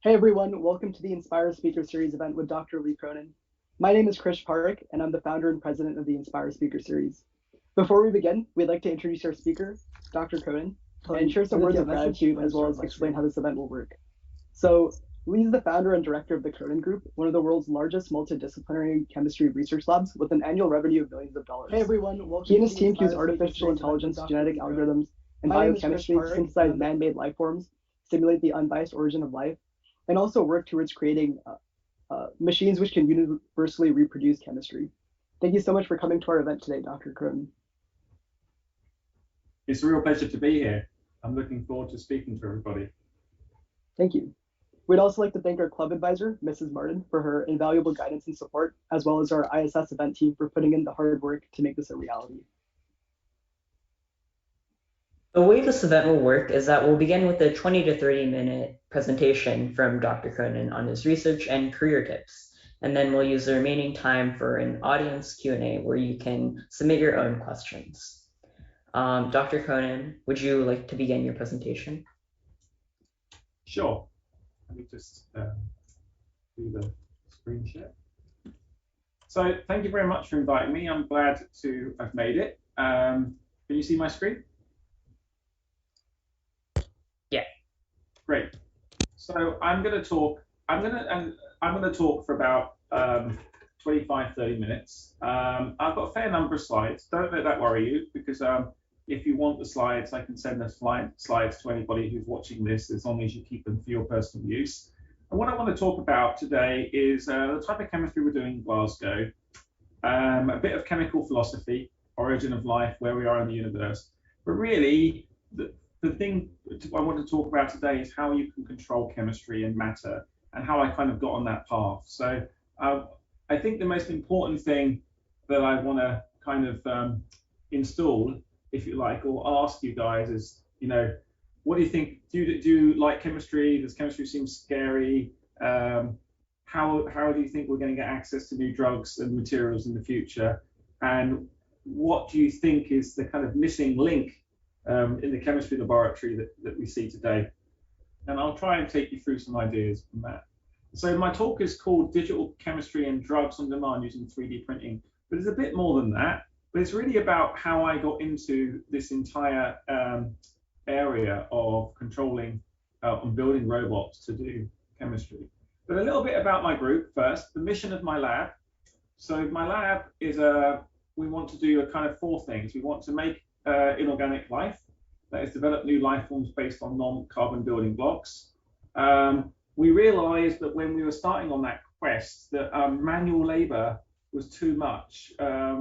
Hey everyone, welcome to the Inspire Speaker Series event with Dr. Lee Cronin. My name is Krish Parekh, and I'm the founder and president of the Inspire Speaker Series. Before we begin, we'd like to introduce our speaker, Dr. Cronin, and share some words of gratitude as well as explain how this event will work. So, Lee is the founder and director of the Cronin Group, one of the world's largest multidisciplinary chemistry research labs with an annual revenue of millions of dollars. Hey everyone, welcome. He and his team use artificial intelligence, genetic algorithms, and biochemistry to synthesize man-made life forms, simulate the unbiased origin of life, and also work towards creating machines which can universally reproduce chemistry. Thank you so much for coming to our event today, Dr. Cronin. It's a real pleasure to be here. I'm looking forward to speaking to everybody. Thank you. We'd also like to thank our club advisor, Mrs. Martin, for her invaluable guidance and support, as well as our ISS event team for putting in the hard work to make this a reality. The way this event will work is that we'll begin with a 20 to 30 minute presentation from Dr. Cronin on his research and career tips. And then we'll use the remaining time for an audience Q&A where you can submit your own questions. Dr. Cronin, would you like to begin your presentation? Sure. Let me just do the screen share. So thank you very much for inviting me. I'm glad to have made it. Can you see my screen? Yeah. Great. So I'm going to talk. I'm going to talk for about 25-30 minutes. I've got a fair number of slides. Don't let that worry you, because if you want the slides, I can send the slides to anybody who's watching this, as long as you keep them for your personal use. And what I want to talk about today is the type of chemistry we're doing in Glasgow, a bit of chemical philosophy, origin of life, where we are in the universe. But really, the thing I want to talk about today is how you can control chemistry and matter, and how I kind of got on that path. So I think the most important thing that I want to kind of install, if you like, or ask you guys is, what do you think? Do you like chemistry? Does chemistry seem scary? How do you think we're going to get access to new drugs and materials in the future? And what do you think is the kind of missing link in the chemistry laboratory that we see today? And I'll try and take you through some ideas from that. So my talk is called Digital Chemistry and Drugs on Demand Using 3D Printing, but it's a bit more than that. But it's really about how I got into this entire area of controlling and building robots to do chemistry. But a little bit about my group first, the mission of my lab. So my lab is we want to do a kind of four things. We want to make inorganic life, that is, develop new life forms based on non-carbon building blocks. We realized that when we were starting on that quest, that manual labor was too much. There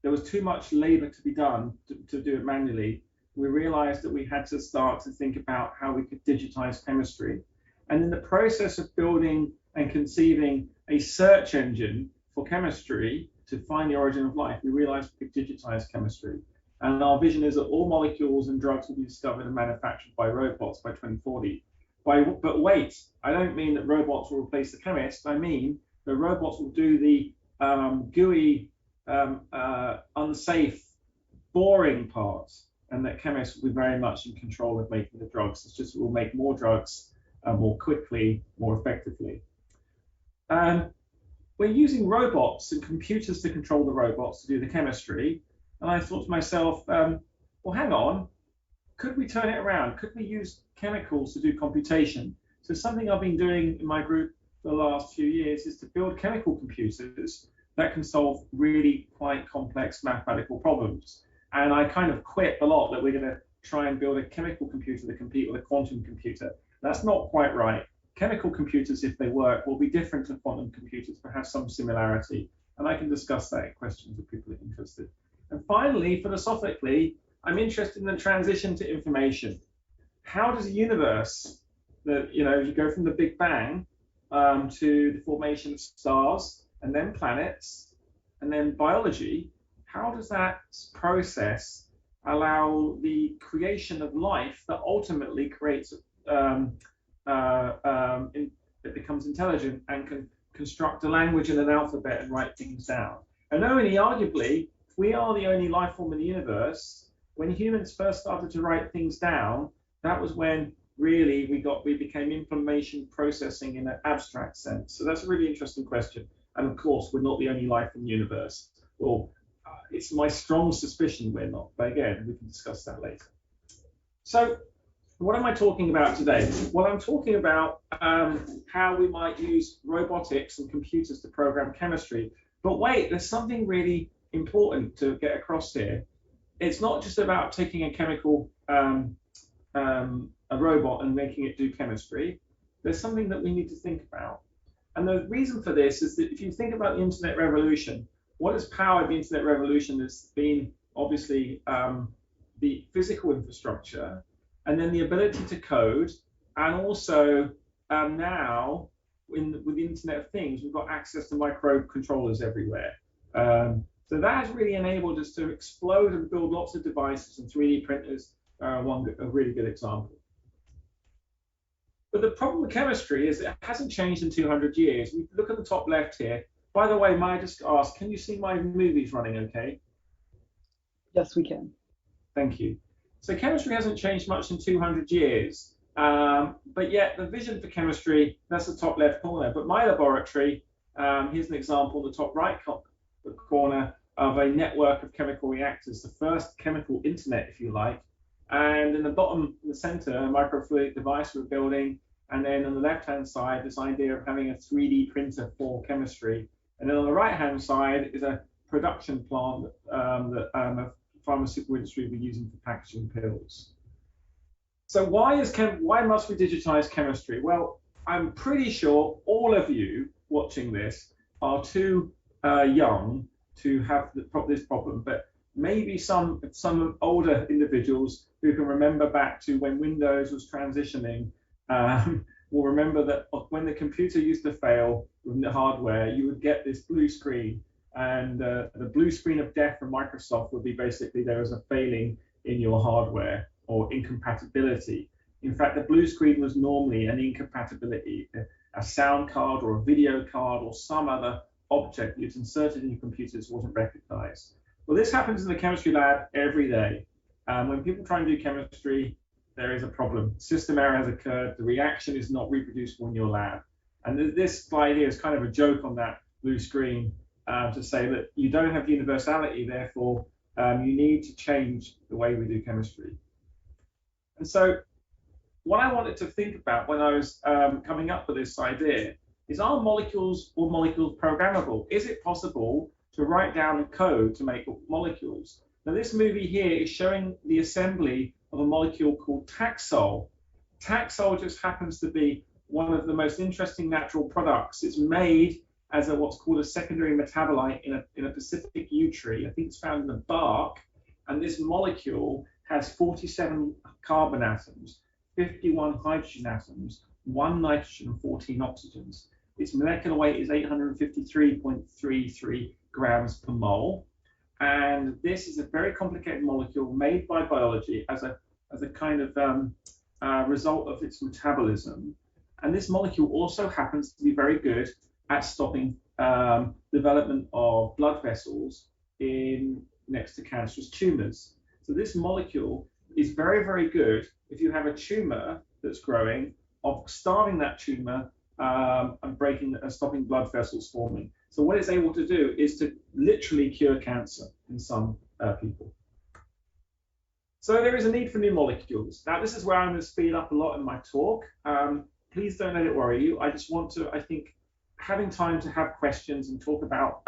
was too much labor to be done to do it manually. We realized that we had to start to think about how we could digitize chemistry. And in the process of building and conceiving a search engine for chemistry to find the origin of life, we realized we could digitize chemistry. And our vision is that all molecules and drugs will be discovered and manufactured by robots by 2040. But wait, I don't mean that robots will replace the chemist. I mean that robots will do the gooey, unsafe, boring parts, and that chemists will be very much in control of making the drugs. It's just we'll make more drugs more quickly, more effectively. We're using robots and computers to control the robots to do the chemistry. And I thought to myself, well, hang on, could we turn it around? Could we use chemicals to do computation? So something I've been doing in my group for the last few years is to build chemical computers that can solve really quite complex mathematical problems. And I kind of quip a lot that we're going to try and build a chemical computer to compete with a quantum computer. That's not quite right. Chemical computers, if they work, will be different to quantum computers, but have some similarity. And I can discuss that in questions if people are interested. And finally, philosophically, I'm interested in the transition to information. How does a universe that, you go from the Big Bang to the formation of stars and then planets and then biology, how does that process allow the creation of life that ultimately creates it becomes intelligent and can construct a language and an alphabet and write things down? And only arguably, we are the only life form in the universe. When humans first started to write things down, that was when really we became information processing in an abstract sense? So that's a really interesting question. And of course, we're not the only life in the universe. Well, it's my strong suspicion we're not, but again, we can discuss that later. So what am I talking about today? Well, I'm talking about how we might use robotics and computers to program chemistry. But wait, there's something really important to get across here. It's not just about taking a chemical, a robot and making it do chemistry. There's something that we need to think about. And the reason for this is that if you think about the internet revolution, what has powered the internet revolution has been obviously the physical infrastructure, and then the ability to code, and also now with the Internet of Things, we've got access to microcontrollers everywhere. So that has really enabled us to explode and build lots of devices, and 3D printers are a really good example. But the problem with chemistry is it hasn't changed in 200 years. We look at the top left here. By the way, may I just ask, can you see my movies running okay? Yes, we can. Thank you. So chemistry hasn't changed much in 200 years, but yet the vision for chemistry, that's the top left corner. But my laboratory, here's an example in the top right corner of a network of chemical reactors, the first chemical internet, if you like. And in the bottom, in the center, a microfluidic device we're building. And then on the left-hand side, this idea of having a 3D printer for chemistry. And then on the right-hand side is a production plant that pharmaceutical industry will be using for packaging pills. So why must we digitize chemistry? Well, I'm pretty sure all of you watching this are too young to have this problem, but maybe some older individuals who can remember back to when Windows was transitioning will remember that when the computer used to fail with the hardware, you would get this blue screen. And the blue screen of death from Microsoft would be basically there was a failing in your hardware or incompatibility. In fact, the blue screen was normally an incompatibility, a sound card or a video card or some other object that's inserted in your computers wasn't recognized. Well, this happens in the chemistry lab every day. When people try and do chemistry, there is a problem. System error has occurred. The reaction is not reproducible in your lab. And this slide here is kind of a joke on that blue screen. To say that you don't have universality, therefore you need to change the way we do chemistry. And so what I wanted to think about when I was coming up with this idea is, are molecules or molecules programmable? Is it possible to write down code to make molecules? Now this movie here is showing the assembly of a molecule called Taxol. Taxol just happens to be one of the most interesting natural products. It's made as what's called a secondary metabolite in a Pacific yew tree. I think it's found in the bark. And this molecule has 47 carbon atoms, 51 hydrogen atoms, 1 nitrogen, and 14 oxygens. Its molecular weight is 853.33 grams per mole. And this is a very complicated molecule made by biology as a kind of result of its metabolism. And this molecule also happens to be very good at stopping development of blood vessels next to cancerous tumors. So this molecule is very, very good if you have a tumor that's growing, of starving that tumor and stopping blood vessels forming. So what it's able to do is to literally cure cancer in some people. So there is a need for new molecules. Now this is where I'm going to speed up a lot in my talk. Please don't let it worry you. I just want to, I think, having time to have questions and talk about,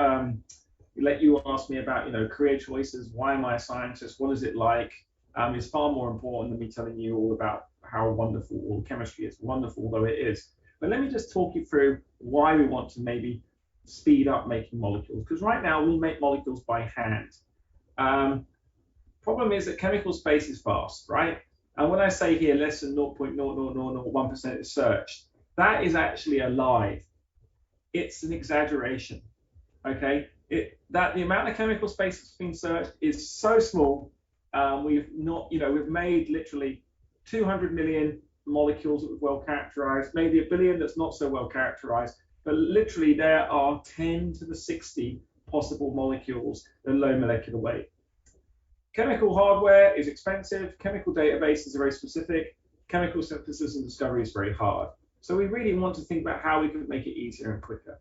let you ask me about, career choices. Why am I a scientist? What is it like? Is far more important than me telling you all about how wonderful all chemistry is, wonderful though it is. But let me just talk you through why we want to maybe speed up making molecules. Because right now we make molecules by hand. Problem is that chemical space is vast, right? And when I say here less than 0.00001% is searched, that is actually a lie. It's an exaggeration, okay? The amount of chemical space that's been searched is so small. We've made literally 200 million molecules that were well characterized, maybe 1 billion that's not so well characterized, but literally there are 10 to the 60 possible molecules at low molecular weight. Chemical hardware is expensive. Chemical databases are very specific. chemical synthesis and discovery is very hard. So we really want to think about how we could make it easier and quicker.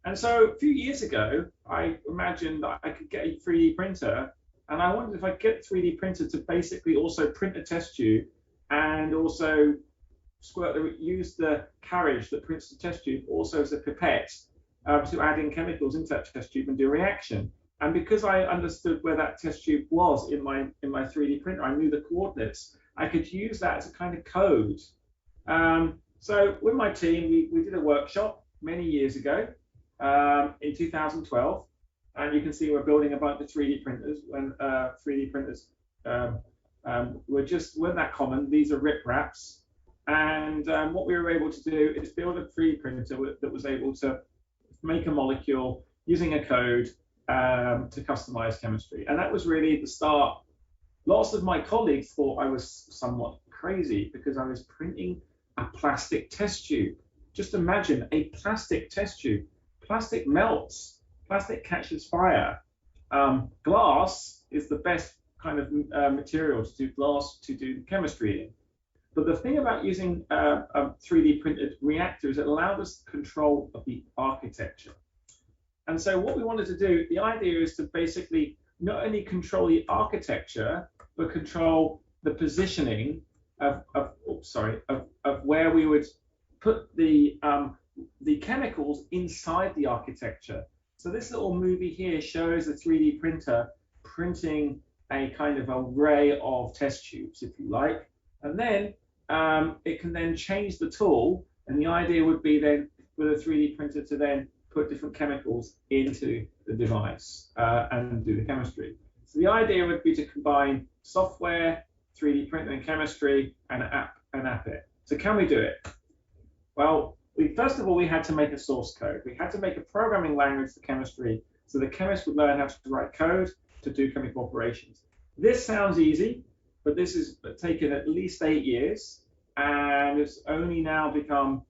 And so a few years ago, I imagined that I could get a 3D printer, and I wondered if I could get a 3D printer to basically also print a test tube and also use the carriage that prints the test tube also as a pipette to add in chemicals into that test tube and do a reaction. And because I understood where that test tube was in my 3D printer, I knew the coordinates, I could use that as a kind of code. So with my team, we did a workshop many years ago in 2012, and you can see we're building a bunch of 3D printers when 3D printers weren't that common. These are rip wraps. And what we were able to do is build a 3D printer that was able to make a molecule using a code to customize chemistry. And that was really the start. Lots of my colleagues thought I was somewhat crazy because I was printing a plastic test tube. Just imagine a plastic test tube. Plastic melts, plastic catches fire. Glass is the best kind of material to do chemistry in. But the thing about using a 3D printed reactor is it allowed us control of the architecture. And so what we wanted to do, the idea is to basically not only control the architecture, but control the positioning of where we would put the chemicals inside the architecture. So this little movie here shows a 3D printer printing a kind of array of test tubes, if you like. And then it can then change the tool. And the idea would be then with a 3D printer to then put different chemicals into the device and do the chemistry. So the idea would be to combine software, 3D printing and chemistry, and app it. So can we do it? Well, first of all, we had to make a source code. We had to make a programming language for chemistry so the chemist would learn how to write code to do chemical operations. This sounds easy, but this has taken at least 8 years, and it's only now become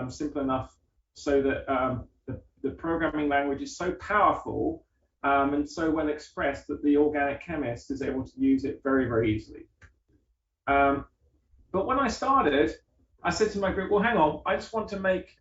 simple enough so that the programming language is so powerful and so well expressed that the organic chemist is able to use it very, very easily. But when I started, I said to my group, well, hang on, I just want to make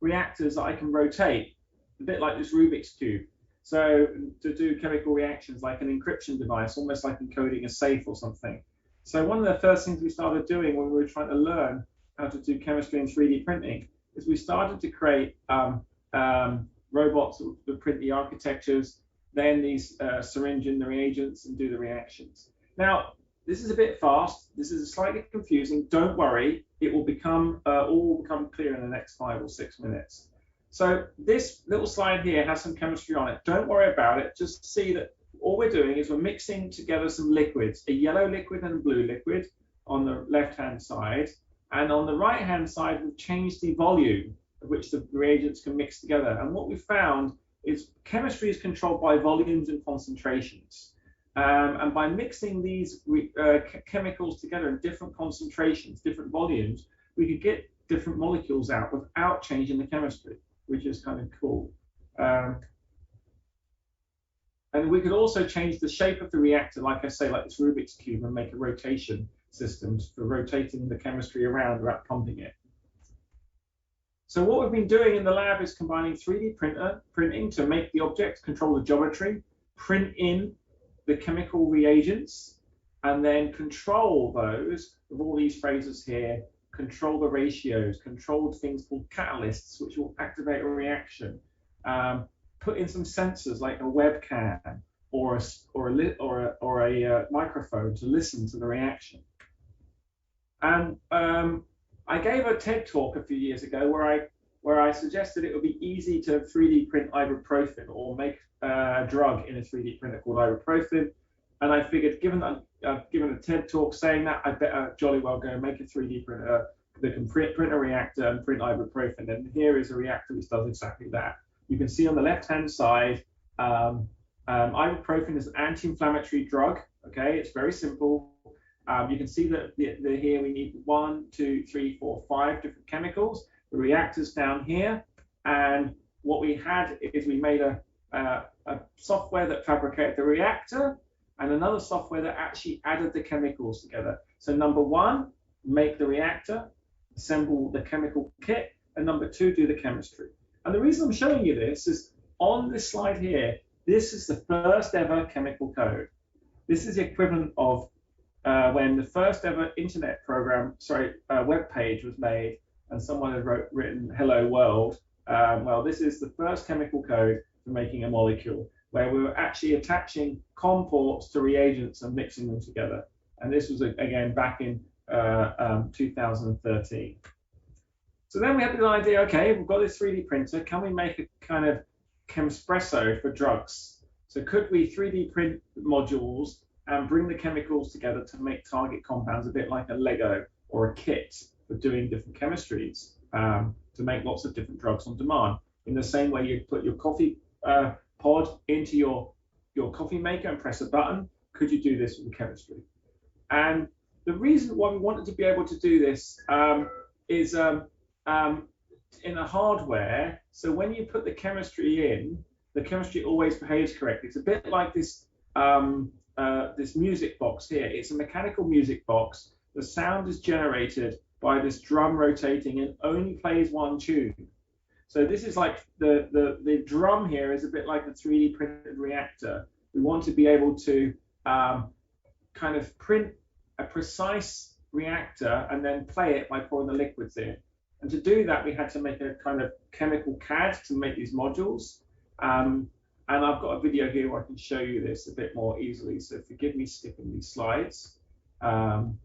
reactors that I can rotate, a bit like this Rubik's Cube. So to do chemical reactions like an encryption device, almost like encoding a safe or something. So one of the first things we started doing when we were trying to learn how to do chemistry and 3D printing is we started to create robots that would print the architectures, then these syringe in the reagents and do the reactions. Now, this is a bit fast. This is slightly confusing. Don't worry. It will become all become clear in the next 5 or 6 minutes. So this little slide here has some chemistry on it. Don't worry about it. Just see that all we're doing is we're mixing together some liquids, a yellow liquid and a blue liquid on the left-hand side. And on the right-hand side, we've changed the volume at which the reagents can mix together. And what we found is chemistry is controlled by volumes and concentrations. And by mixing these chemicals together in different concentrations, different volumes, we could get different molecules out without changing the chemistry, which is kind of cool. And we could also change the shape of the reactor, like I say, like this Rubik's Cube, and make a rotation system for rotating the chemistry around without pumping it. So what we've been doing in the lab is combining 3D printing to make the objects, control the geometry, print in the chemical reagents, and then control those with all these phrases here, control the ratios, control things called catalysts, which will activate a reaction, put in some sensors like a webcam or a microphone to listen to the reaction. And I gave a TED talk a few years ago where I suggested it would be easy to 3D print ibuprofen or make a drug in a 3D printer called ibuprofen. And I figured, given that I've given a TED talk saying that, I better jolly well go and make a 3D printer that can print a reactor and print ibuprofen. And here is a reactor which does exactly that. You can see on the left-hand side, ibuprofen is an anti-inflammatory drug. Okay, it's very simple. You can see that here we need 1, 2, 3, 4, 5 different chemicals. The reactor's down here, and what we had is we made a software that fabricated the reactor, and another software that actually added the chemicals together. So number 1 make the reactor, assemble the chemical kit, and number 2, do the chemistry. And the reason I'm showing you this is on this slide here, this is the first ever chemical code. This is the equivalent of when the first ever internet web page was made and someone had written hello world. Well, this is the first chemical code for making a molecule, where we were actually attaching COM ports to reagents and mixing them together. And this was, again, back in 2013. So then we had the idea, okay, we've got this 3D printer, can we make a kind of chemspresso for drugs? So could we 3D print modules and bring the chemicals together to make target compounds, a bit like a Lego or a kit for doing different chemistries, to make lots of different drugs on demand? In the same way you put your coffee pod into your coffee maker and press a button, could you do this with the chemistry? And the reason why we wanted to be able to do this is in the hardware. So when you put the chemistry in, the chemistry always behaves correctly. It's a bit like this this music box here. It's a mechanical music box. The sound is generated by this drum rotating and only plays one tune. So this is like the drum here is a bit like a 3D printed reactor. We want to be able to kind of print a precise reactor and then play it by pouring the liquids in. And to do that, we had to make a kind of chemical CAD to make these modules. And I've got a video here where I can show you this a bit more easily. So forgive me skipping these slides. And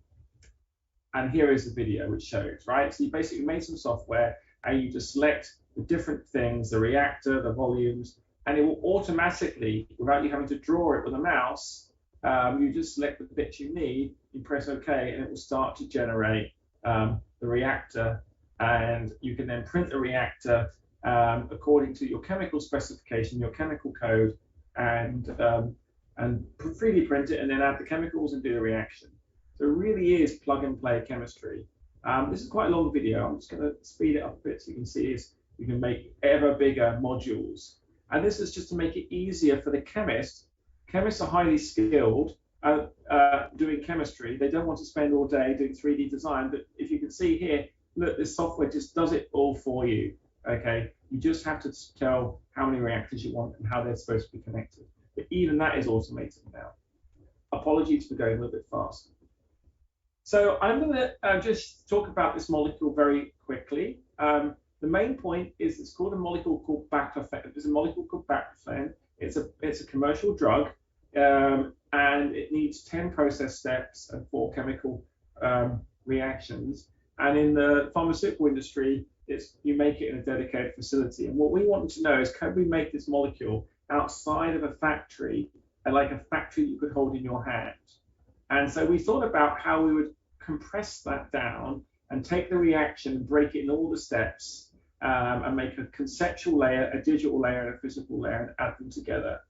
here is the video which shows, right? So you basically made some software and you just select the different things, the reactor, the volumes, and it will automatically, without you having to draw it with a mouse, you just select the bits you need, you press OK, and it will start to generate the reactor. And you can then print the reactor according to your chemical specification, your chemical code, and 3D print it and then add the chemicals and do the reaction. So it really is plug and play chemistry. This is quite a long video. I'm just going to speed it up a bit so you can see is you can make ever bigger modules. And this is just to make it easier for the chemist. Chemists are highly skilled doing chemistry. They don't want to spend all day doing 3D design, but if you can see here, look, this software just does it all for you. Okay, you just have to tell how many reactors you want and how they're supposed to be connected. But even that is automated now. Apologies for going a little bit fast. So I'm going to just talk about this molecule very quickly. The main point is it's called a molecule called Baclofen. There's a molecule called Baclofen. It's a commercial drug, and it needs 10 process steps and 4 chemical reactions. And in the pharmaceutical industry, you make it in a dedicated facility. And what we wanted to know is, can we make this molecule outside of a factory, like a factory you could hold in your hand? And so we thought about how we would compress that down and take the reaction and break it in all the steps and make a conceptual layer, a digital layer, and a physical layer, and add them together.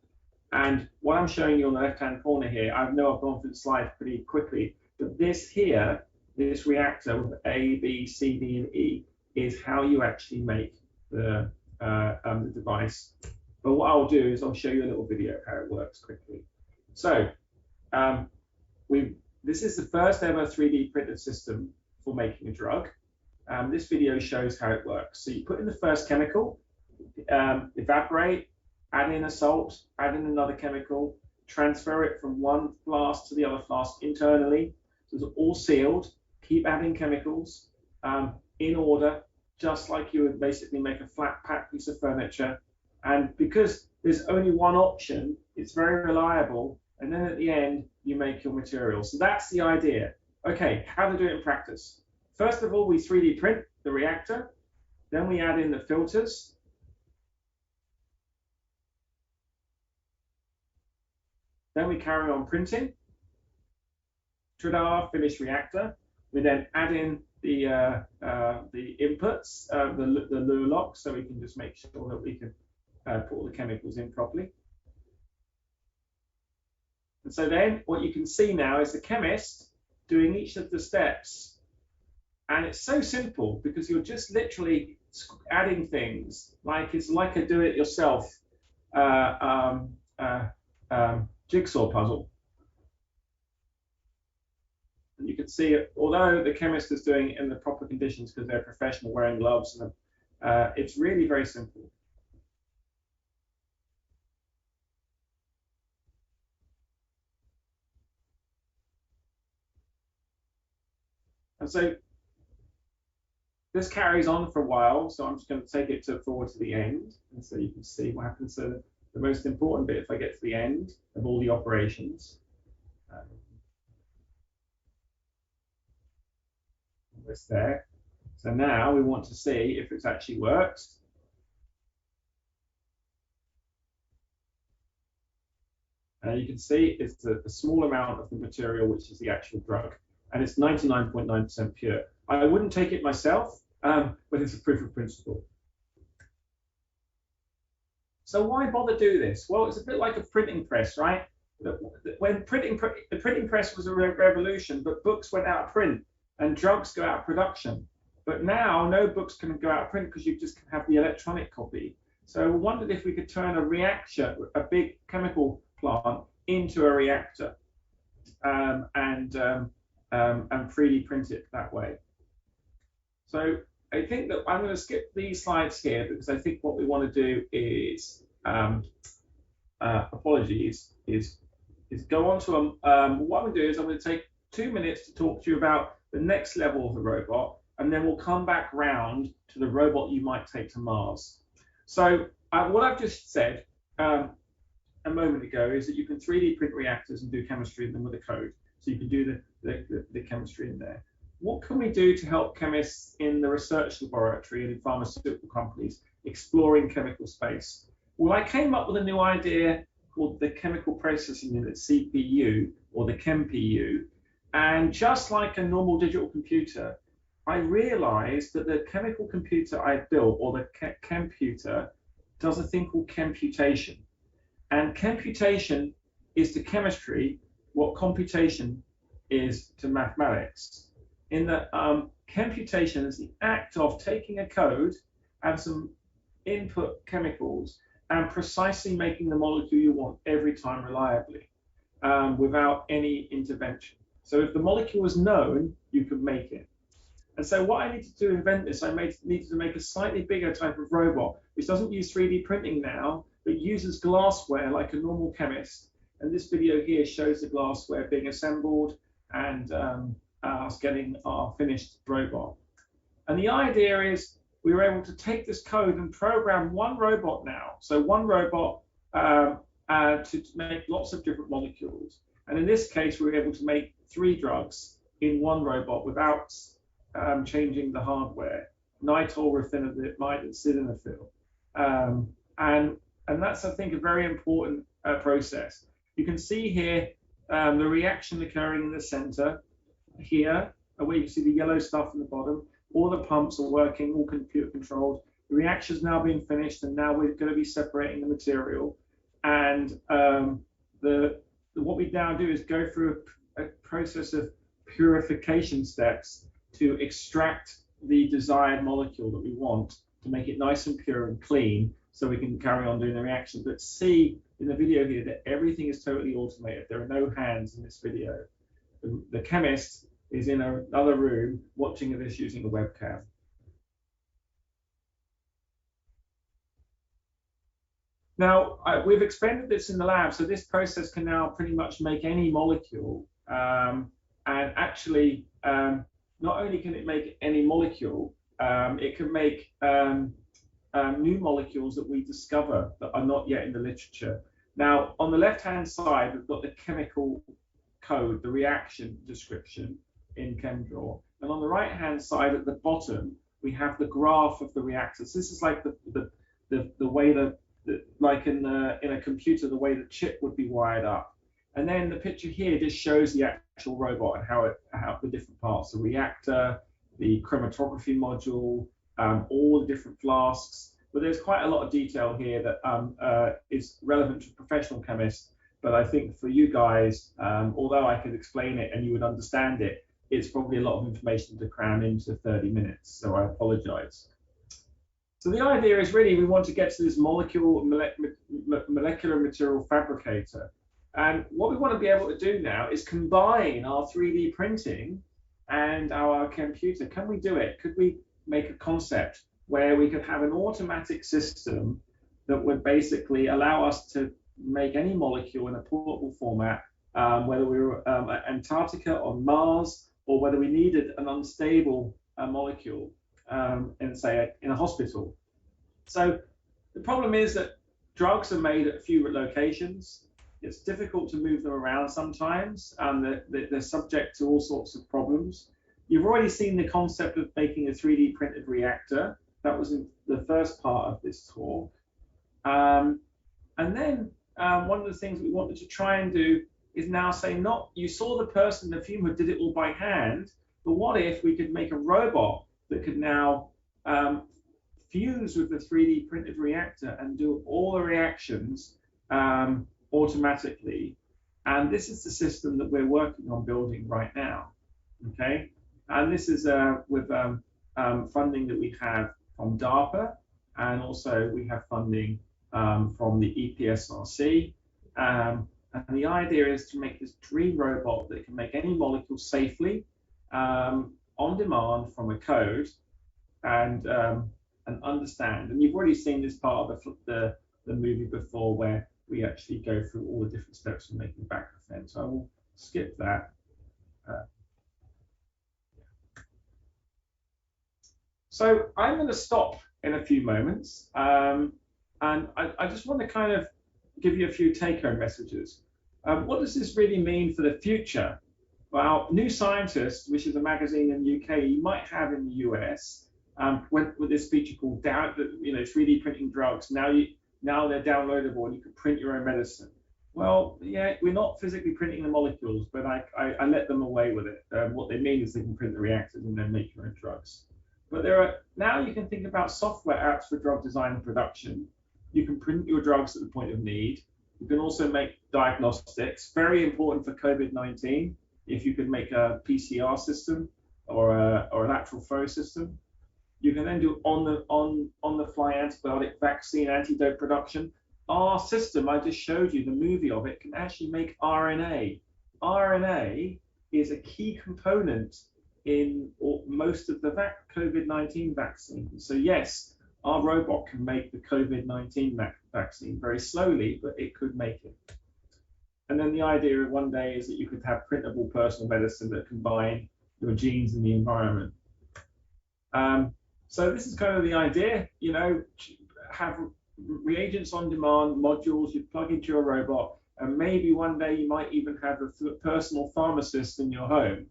And what I'm showing you on the left-hand corner here, I know I've gone through the slide pretty quickly, but this here, this reactor with A, B, C, D, and E, is how you actually make the device. But what I'll do is I'll show you a little video of how it works quickly. So this is the first ever 3D printed system for making a drug. This video shows how it works. So you put in the first chemical, evaporate, add in a salt, add in another chemical, transfer it from one flask to the other flask internally. So it's all sealed. Keep adding chemicals in order, just like you would basically make a flat pack piece of furniture. And because there's only one option, it's very reliable. And then at the end, you make your material. So that's the idea. Okay, how to do it in practice. First of all, we 3D print the reactor. Then we add in the filters. Then we carry on printing. Ta-da, finished reactor. We then add in the inputs, the lure lock, so we can just make sure that we can put all the chemicals in properly. And so then what you can see now is the chemist doing each of the steps. And it's so simple because you're just literally adding things, like it's like a do-it-yourself jigsaw puzzle. And you can see, although the chemist is doing it in the proper conditions because they're professional, wearing gloves, and it's really very simple. And so this carries on for a while, so I'm just going to take it forward to the end, and so you can see what happens. So the most important bit, if I get to the end of all the operations, it's there. So now we want to see if it actually works. And you can see it's a small amount of the material, which is the actual drug, and it's 99.9% pure. I wouldn't take it myself, but it's a proof of principle. So why bother do this? Well, it's a bit like a printing press, right? When the printing press was a revolution, but books went out of print and drugs go out of production. But now no books can go out of print because you just have the electronic copy. So we wondered if we could turn a reactor, a big chemical plant, into a reactor and 3D print it that way. So I think that I'm going to skip these slides here because I think what we want to do is, apologies, is go on to what I'm going to do is I'm going to take 2 minutes to talk to you about the next level of the robot, and then we'll come back round to the robot you might take to Mars. So what I've just said a moment ago is that you can 3D print reactors and do chemistry in them with a code. So you can do the chemistry in there. What can we do to help chemists in the research laboratory and in pharmaceutical companies exploring chemical space? Well, I came up with a new idea called the Chemical Processing Unit, CPU, or the ChemPU. And just like a normal digital computer, I realized that the chemical computer I built, or the ChemPuter, does a thing called computation. And computation is to chemistry what computation is to mathematics. In that computation is the act of taking a code and some input chemicals and precisely making the molecule you want every time reliably, without any intervention. So if the molecule is known, you can make it. And so what I needed to invent this, I needed to make a slightly bigger type of robot, which doesn't use 3D printing now, but uses glassware like a normal chemist. And this video here shows the glassware being assembled and us getting our finished robot. And the idea is we were able to take this code and program one robot now. So one robot to make lots of different molecules. And in this case, we were able to make 3 drugs in one robot without changing the hardware: nitol, rafinamide, and sildenafil. And that's, I think, a very important process. You can see here the reaction occurring in the center here, where you can see the yellow stuff in the bottom. All the pumps are working, all computer controlled. The reaction's now being finished, and now we're going to be separating the material. And what we now do is go through a process of purification steps to extract the desired molecule that we want to make it nice and pure and clean, so we can carry on doing the reaction. But see in the video here that everything is totally automated. There are no hands in this video. The chemist is in another room watching this using a webcam. Now, we've expanded this in the lab, so this process can now pretty much make any molecule. And actually, not only can it make any molecule, it can make new molecules that we discover that are not yet in the literature. Now, on the left-hand side, we've got the chemical code, the reaction description in ChemDraw. And on the right-hand side at the bottom, we have the graph of the reactors. This is like the way like in a computer, the way the chip would be wired up. And then the picture here just shows the actual robot and how the different parts, the reactor, the chromatography module, all the different flasks. But there's quite a lot of detail here that is relevant to professional chemists. But I think for you guys, although I could explain it and you would understand it, it's probably a lot of information to cram into 30 minutes. So I apologize. So the idea is really we want to get to this molecular material fabricator. And what we want to be able to do now is combine our 3D printing and our computer. Can we do it? Could we make a concept where we could have an automatic system that would basically allow us to make any molecule in a portable format, whether we were at Antarctica, on Mars, or whether we needed an unstable molecule in, say, in a hospital. So the problem is that drugs are made at a few locations. It's difficult to move them around sometimes, and they're subject to all sorts of problems. You've already seen the concept of making a 3D printed reactor. That was in the first part of this talk. And then one of the things we wanted to try and do is now say, not, you saw the person, the fume, who did it all by hand, but what if we could make a robot that could now fuse with the 3D printed reactor and do all the reactions automatically? And this is the system that we're working on building right now, okay? And this is with funding that we have from DARPA, and also we have funding from the EPSRC. And the idea is to make this dream robot that can make any molecule safely, on demand from a code, and understand. And you've already seen this part of the movie before, where we actually go through all the different steps of making Baclofen. So I will skip that. So I'm going to stop in a few moments, and I just want to kind of give you a few take-home messages. What does this really mean for the future? Well, New Scientist, which is a magazine in the UK, you might have in the US, went with this feature called 3D printing drugs. Now they're downloadable and you can print your own medicine. Well, yeah, we're not physically printing the molecules, but I let them away with it. What they mean is they can print the reactors and then make your own drugs. But now you can think about software apps for drug design and production. You can print your drugs at the point of need. You can also make diagnostics, very important for COVID-19. If you could make a PCR system or a lateral flow system, you can then do on the fly antibiotic vaccine antidote production. Our system, I just showed you the movie of it, can actually make RNA. RNA is a key component in most of the COVID-19 vaccines. So yes, our robot can make the COVID-19 vaccine very slowly, but it could make it. And then the idea of one day is that you could have printable personal medicine that combine your genes and the environment. So this is kind of the idea, you know, have reagents on demand, modules you plug into your robot, and maybe one day you might even have a personal pharmacist in your home.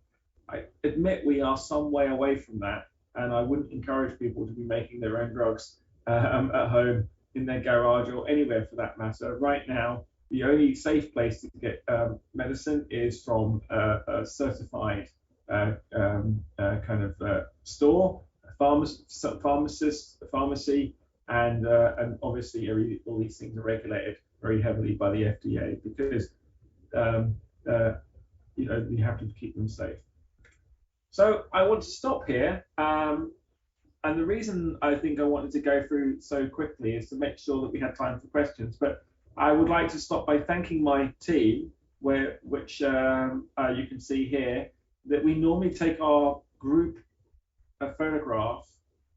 I admit we are some way away from that, and I wouldn't encourage people to be making their own drugs at home, in their garage, or anywhere for that matter. Right now, the only safe place to get medicine is from a certified store, pharmacist, pharmacy, and obviously all these things are regulated very heavily by the FDA, because you have to keep them safe. So I want to stop here, and the reason I think I wanted to go through so quickly is to make sure that we had time for questions. But I would like to stop by thanking my team, which you can see here, that we normally take our group a photograph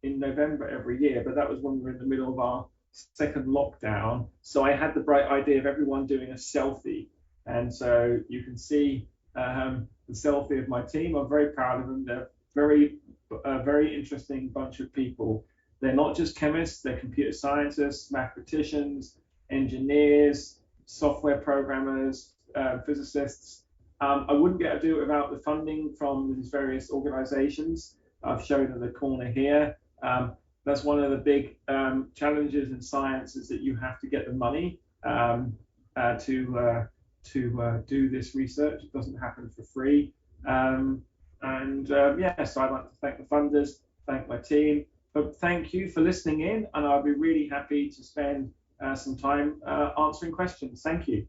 in November every year, but that was when we were in the middle of our second lockdown. So I had the bright idea of everyone doing a selfie. And so you can see the selfie of my team. I'm very proud of them. They're very interesting bunch of people. They're not just chemists, they're computer scientists, mathematicians, engineers, software programmers, physicists. I wouldn't be able to do it without the funding from these various organizations I've shown in the corner here. That's one of the big challenges in science, is that you have to get the money to do this research. It doesn't happen for free. So I'd like to thank the funders, thank my team, but thank you for listening in, and I'll be really happy to spend some time answering questions. Thank you.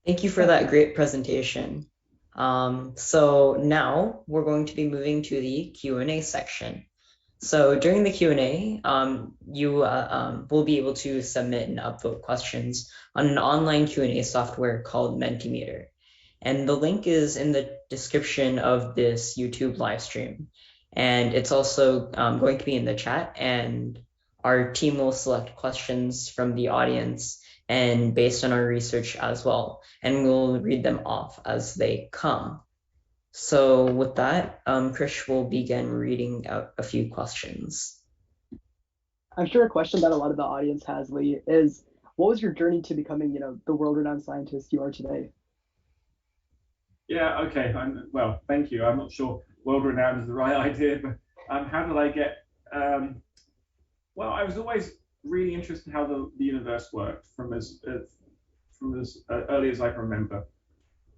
Thank you for that great presentation. So now we're going to be moving to the Q&A section. So during the Q&A, you will be able to submit and upvote questions on an online Q&A software called Mentimeter. And the link is in the description of this YouTube live stream. And it's also going to be in the chat, and our team will select questions from the audience and based on our research as well. And we'll read them off as they come. So with that, Krish will begin reading out a few questions. I'm sure a question that a lot of the audience has, Lee, is what was your journey to becoming, the world-renowned scientist you are today? Yeah, okay. Well, thank you. I'm not sure world-renowned is the right idea, but how did I get? Well, I was always really interested in how the universe worked from as early as I can remember,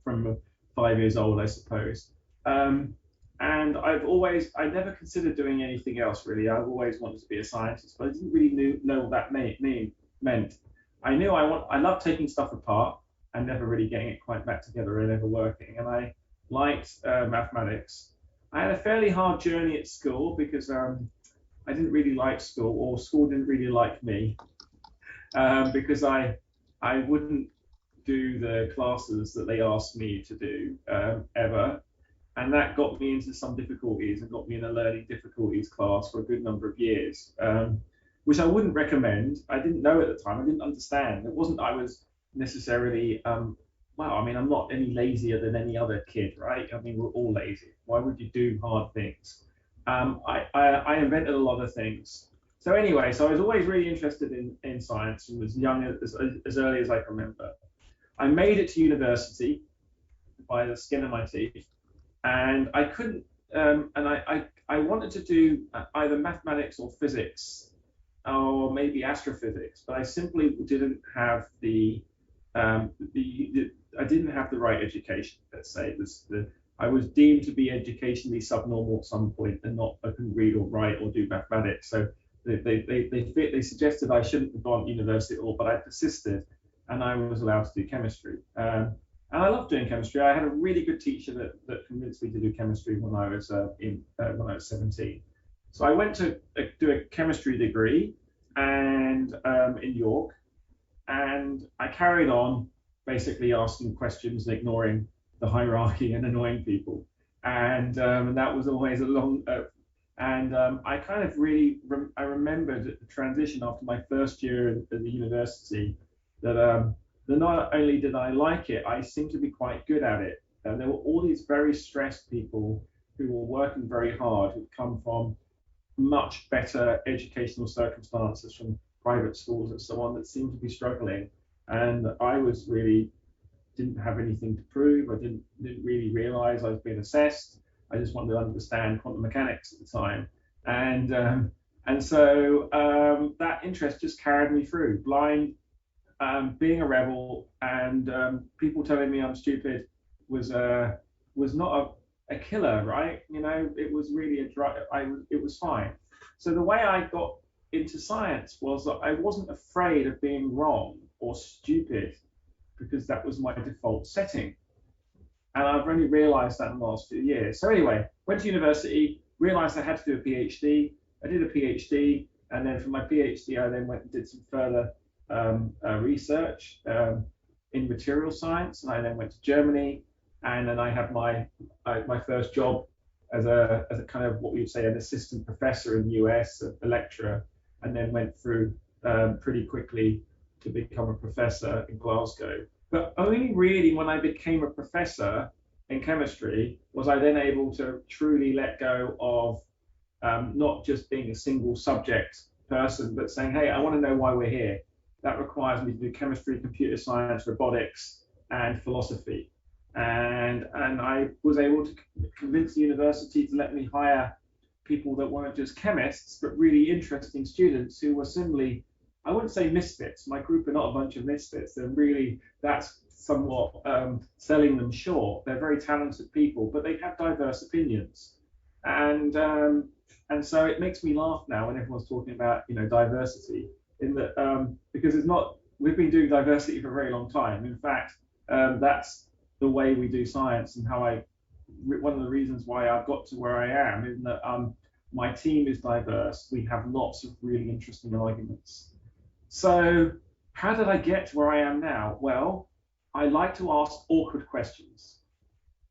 from 5 years old, I suppose. And I never considered doing anything else really. I always wanted to be a scientist, but I didn't really know what that meant. I knew I loved taking stuff apart and never really getting it quite back together and ever working. And I liked mathematics. I had a fairly hard journey at school because I didn't really like school, or school didn't really like me, because I wouldn't do the classes that they asked me to do ever, and that got me into some difficulties and got me in a learning difficulties class for a good number of years, which I wouldn't recommend. I didn't know at the time. I didn't understand. It wasn't I was necessarily well, I mean, I'm not any lazier than any other kid, right? I mean, we're all lazy. Why would you do hard things? I invented a lot of things. So anyway, so I was always really interested in science and was young as early as I can remember. I made it to university by the skin of my teeth, and I couldn't, and I wanted to do either mathematics or physics, or maybe astrophysics, but I simply didn't have I didn't have the right education. Let's say I was deemed to be educationally subnormal at some point, and I couldn't read or write or do mathematics. So they suggested I shouldn't have gone to university at all, but I persisted, and I was allowed to do chemistry. And I loved doing chemistry. I had a really good teacher that convinced me to do chemistry when I was 17. So I went to do a chemistry degree and in York, and I carried on basically asking questions and ignoring the hierarchy and annoying people. And that was always a long. I kind of really I remembered at the transition after my first year at the university that not only did I like it, I seemed to be quite good at it. And there were all these very stressed people who were working very hard, who'd come from much better educational circumstances from private schools and so on, that seemed to be struggling. And I was really didn't have anything to prove. I didn't really realize I was being assessed. I just wanted to understand quantum mechanics at the time. And so that interest just carried me through, blind, being a rebel, and people telling me I'm stupid was not a killer, right? It was really it was fine. So the way I got into science was that I wasn't afraid of being wrong or stupid, because that was my default setting. And I've only realized that in the last few years. So anyway, went to university, realized I had to do a PhD. I did a PhD, and then for my PhD, I then went and did some further research in material science, and I then went to Germany, and then I had my first job as a kind of what we would say an assistant professor in the US, a lecturer, and then went through pretty quickly to become a professor in Glasgow. But only really when I became a professor in chemistry was I then able to truly let go of not just being a single subject person, but saying, hey, I want to know why we're here. That requires me to do chemistry, computer science, robotics, and philosophy. And I was able to convince the university to let me hire people that weren't just chemists, but really interesting students who were simply, I wouldn't say misfits. My group are not a bunch of misfits. They're really, that's somewhat selling them short. They're very talented people, but they have diverse opinions. And so it makes me laugh now when everyone's talking about, diversity, in that because it's not, we've been doing diversity for a very long time. In fact, that's the way we do science, and how one of the reasons why I've got to where I am, is that My team is diverse. We have lots of really interesting arguments. So how did I get to where I am now? Well, I like to ask awkward questions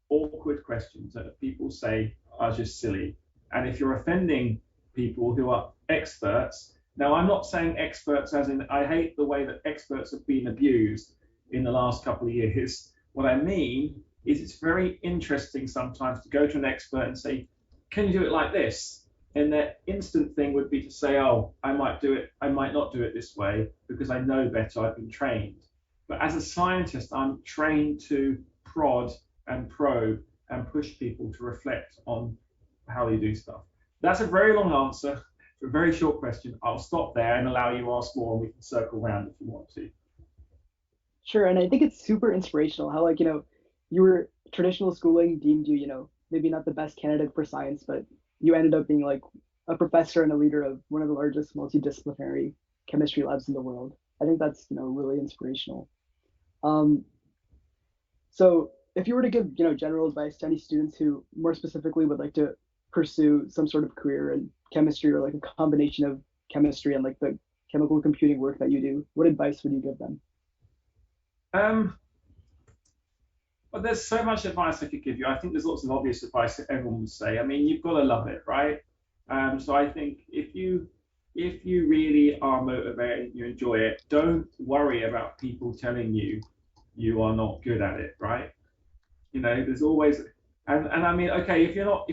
that people say are just silly. And if you're offending people who are experts, now I'm not saying experts as in, I hate the way that experts have been abused in the last couple of years. What I mean is it's very interesting sometimes to go to an expert and say, can you do it like this? And their instant thing would be to say, oh, I might do it, I might not do it this way because I know better, I've been trained. But as a scientist, I'm trained to prod and probe and push people to reflect on how they do stuff. That's a very long answer to a very short question. I'll stop there and allow you to ask more, and we can circle around if you want to. Sure, and I think it's super inspirational how, like, your traditional schooling deemed you, maybe not the best candidate for science, but you ended up being like a professor and a leader of one of the largest multidisciplinary chemistry labs in the world. I think that's, really inspirational. So if you were to give, general advice to any students who more specifically would like to pursue some sort of career in chemistry or like a combination of chemistry and like the chemical computing work that you do, what advice would you give them? Well, there's so much advice I could give you. I think there's lots of obvious advice that everyone would say. I mean, you've got to love it, right? So I think if you really are motivated, you enjoy it, don't worry about people telling you you are not good at it, right? There's always, and I mean, okay, if you're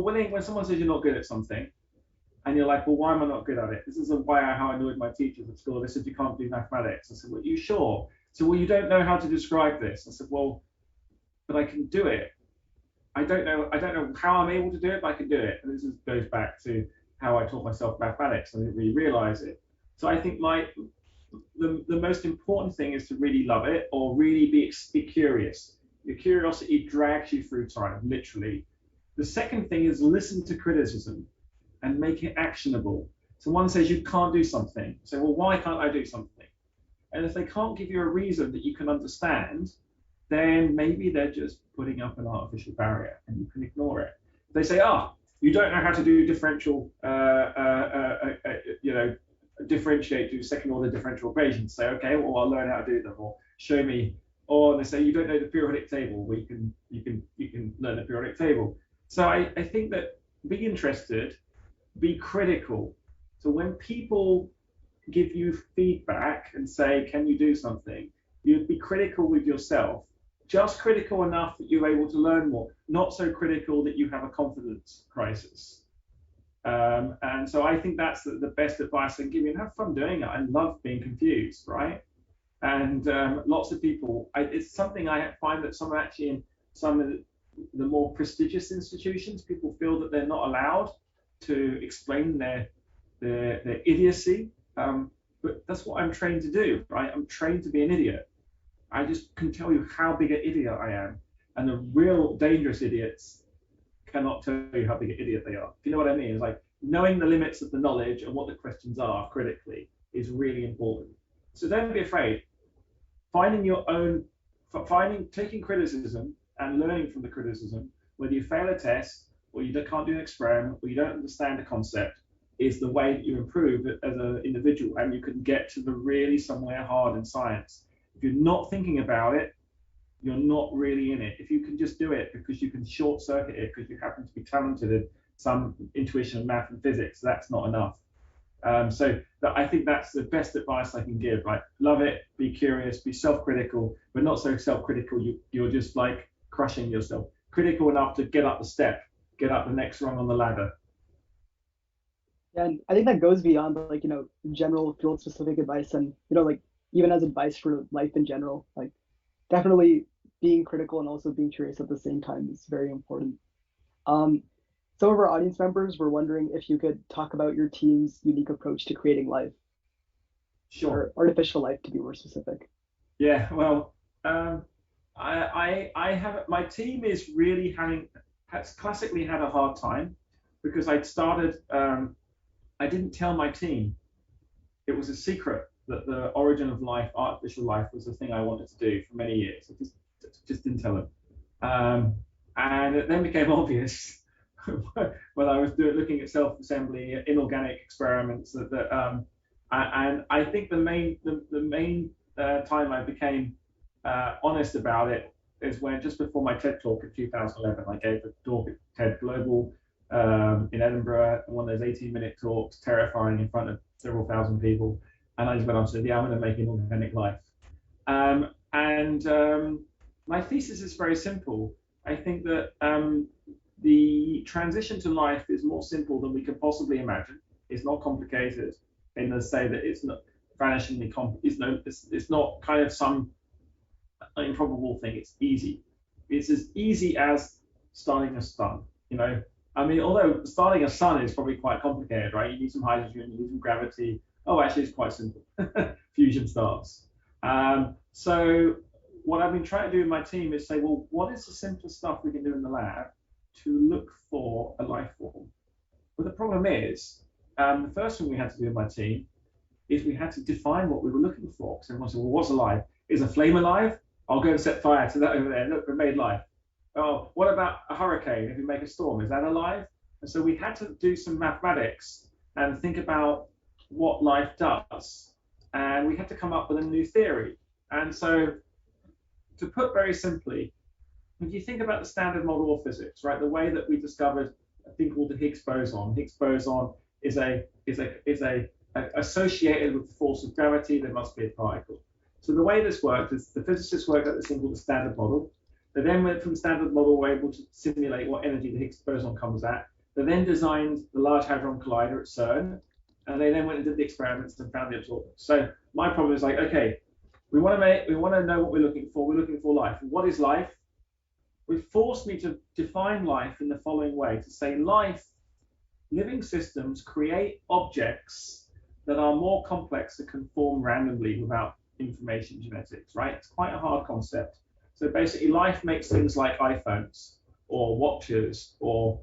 willing, when someone says you're not good at something, and you're like, well, why am I not good at it? This is how I annoyed my teachers at school. They said you can't do mathematics. I said, well, you sure? So, well, you don't know how to describe this. I said, well, but I can do it. I don't know how I'm able to do it, but I can do it. And this goes back to how I taught myself mathematics. I didn't really realize it. So I think the most important thing is to really love it, or really be curious. Your curiosity drags you through time, literally. The second thing is listen to criticism and make it actionable. Someone says you can't do something. Say, well, why can't I do something? And if they can't give you a reason that you can understand, then maybe they're just putting up an artificial barrier and you can ignore it. If they say, you don't know how to do differential, differentiate, do second order differential equations. Say, okay, well, I'll learn how to do them, or show me. Or they say, you don't know the periodic table. Well, you can learn the periodic table. So I think that be interested, be critical. So when people give you feedback and say, can you do something? You'd be critical with yourself, just critical enough that you're able to learn more, not so critical that you have a confidence crisis. And so I think that's the best advice I can give you, and have fun doing it. I love being confused, right? And lots of people, it's something I find that some of the more prestigious institutions, people feel that they're not allowed to explain their idiocy. But that's what I'm trained to do, right? I'm trained to be an idiot. I just can tell you how big an idiot I am. And the real dangerous idiots cannot tell you how big an idiot they are. Do you know what I mean? It's like knowing the limits of the knowledge and what the questions are critically is really important. So don't be afraid. Taking criticism and learning from the criticism, whether you fail a test or you can't do an experiment or you don't understand a concept, is the way that you improve as an individual, and you can get to the really somewhere hard in science. If you're not thinking about it, you're not really in it. If you can just do it because you can short circuit it because you happen to be talented in some intuition of math and physics, that's not enough. So I think that's the best advice I can give. Like, love it, be curious, be self-critical, but not so self-critical you're just like crushing yourself. Critical enough to get up the step, get up the next rung on the ladder. And I think that goes beyond like, general field specific advice and, like even as advice for life in general, like definitely being critical and also being curious at the same time is very important. Some of our audience members were wondering if you could talk about your team's unique approach to creating life. Sure. Or artificial life, to be more specific. Yeah, well, I have, my team is really has classically had a hard time because I'd started, I didn't tell my team. It was a secret that the origin of life, artificial life, was the thing I wanted to do for many years. I just didn't tell them. And it then became obvious when I was looking at self-assembly inorganic experiments. And I think the main time I became honest about it is when, just before my TED talk in 2011, I gave a talk at TED Global in Edinburgh, one of those 18-minute talks, terrifying, in front of several thousand people. And I just went on to say, yeah, I'm going to make inorganic life. My thesis is very simple. I think that the transition to life is more simple than we could possibly imagine. It's not complicated. And they say that it's not vanishingly it's not kind of some improbable thing. It's easy. It's as easy as starting a sun. You know, I mean, although starting a sun is probably quite complicated, right? You need some hydrogen, you need some gravity. Oh, actually, it's quite simple. Fusion starts. So what I've been trying to do with my team is say, well, what is the simplest stuff we can do in the lab to look for a life form? But the problem is, the first thing we had to do with my team is we had to define what we were looking for. So everyone said, well, what's alive? Is a flame alive? I'll go and set fire to that over there. Look, we made life. Oh, what about a hurricane? If we make a storm, is that alive? And so we had to do some mathematics and think about what life does. And we had to come up with a new theory. And so, to put very simply, if you think about the standard model of physics, right, the way that we discovered a thing called the Higgs boson. Higgs boson is associated with the force of gravity. There must be a particle. So the way this worked is the physicists worked out this thing called the standard model. They then went from the standard model, were able to simulate what energy the Higgs boson comes at. They then designed the Large Hadron Collider at CERN, and they then went and did the experiments and found the absorbance. So my problem is like, okay, we want to know what we're looking for. We're looking for life. And what is life? It forced me to define life in the following way, to say living systems create objects that are more complex that can form randomly without information genetics, right? It's quite a hard concept. So basically life makes things like iPhones or watches or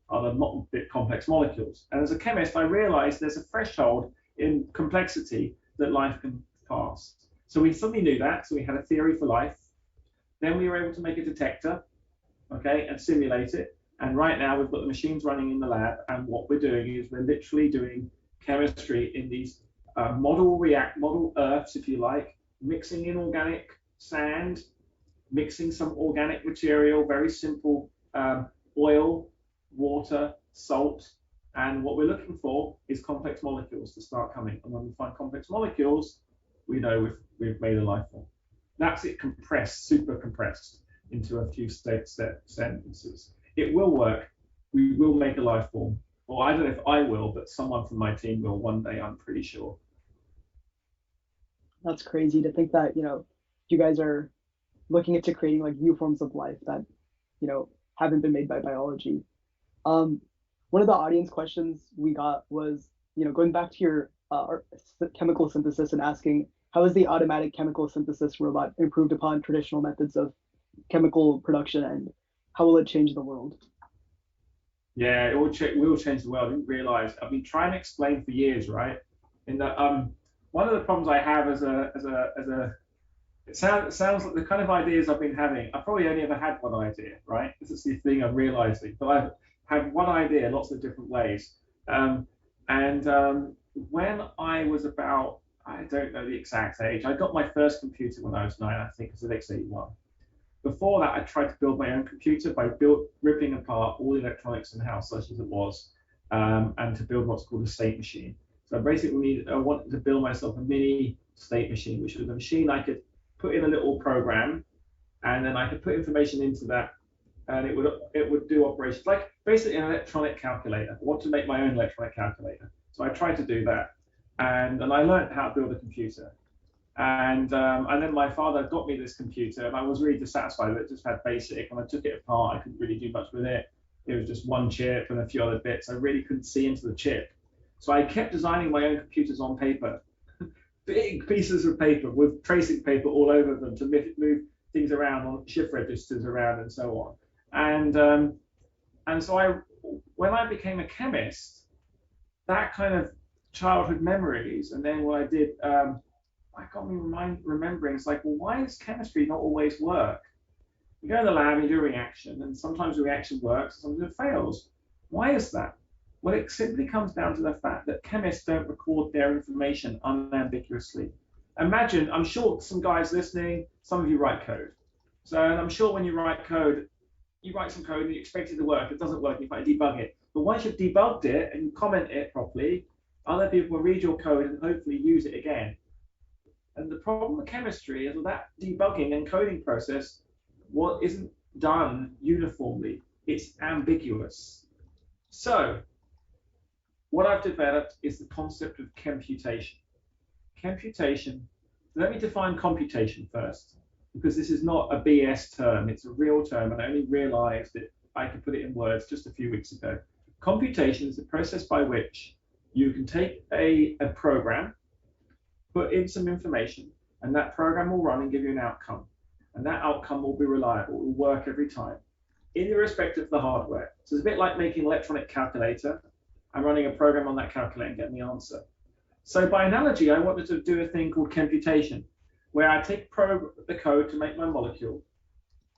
other bit complex molecules. And as a chemist, I realized there's a threshold in complexity that life can pass. So we suddenly knew that, so we had a theory for life. Then we were able to make a detector, okay, and simulate it. And right now we've got the machines running in the lab, and what we're doing is we're literally doing chemistry in these model earths, if you like, mixing in organic sand, mixing some organic material, very simple, oil, water, salt, and what we're looking for is complex molecules to start coming. And when we find complex molecules, we know we've made a life form. That's it compressed, super compressed into a few sentences. It will work. We will make a life form. Or I don't know if I will, but someone from my team will one day, I'm pretty sure. That's crazy to think that, you guys are looking into creating like new forms of life that, haven't been made by biology. One of the audience questions we got was, going back to your chemical synthesis and asking, how is the automatic chemical synthesis robot improved upon traditional methods of chemical production, and how will it change the world? Yeah, it will change the world. I didn't realize. I've been trying to explain for years, right? In that one of the problems I have it sounds like the kind of ideas I've been having. I probably only ever had one idea, right? This is the thing I'm realizing. But I've had one idea lots of different ways. When I was about, I don't know the exact age, I got my first computer when I was 9, I think it's an X81. Before that, I tried to build my own computer by ripping apart all the electronics in the house, such as it was, and to build what's called a state machine. So basically, I wanted to build myself a mini state machine, which was a machine I could put in a little program, and then I could put information into that, and it would do operations like basically an electronic calculator. I want to make my own electronic calculator, so I tried to do that, and I learned how to build a computer. And then my father got me this computer, and I was really dissatisfied with it. It just had BASIC, and I took it apart. I couldn't really do much with it. It was just one chip and a few other bits. I really couldn't see into the chip. So I kept designing my own computers on paper, big pieces of paper with tracing paper all over them to move things around on shift registers around and so on. And so when I became a chemist, that kind of childhood memories, and then what I did. I got me remembering, it's like, well, why does chemistry not always work? You go in the lab, you do a reaction, and sometimes the reaction works, sometimes it fails. Why is that? Well, it simply comes down to the fact that chemists don't record their information unambiguously. Imagine, I'm sure some guys listening, some of you write code. So, and I'm sure when you write code, you write some code and you expect it to work. It doesn't work, you might debug it. But once you've debugged it and you comment it properly, other people will read your code and hopefully use it again. And the problem with chemistry is that debugging and coding process, what isn't done uniformly, it's ambiguous. So what I've developed is the concept of computation. Computation, let me define computation first, because this is not a BS term, it's a real term, and I only realized that I could put it in words just a few weeks ago. Computation is the process by which you can take a program, put in some information, and that program will run and give you an outcome. And that outcome will be reliable, it will work every time, irrespective of the hardware. So it's a bit like making an electronic calculator and running a program on that calculator and getting the answer. So by analogy, I wanted to do a thing called computation, where I take the code to make my molecule,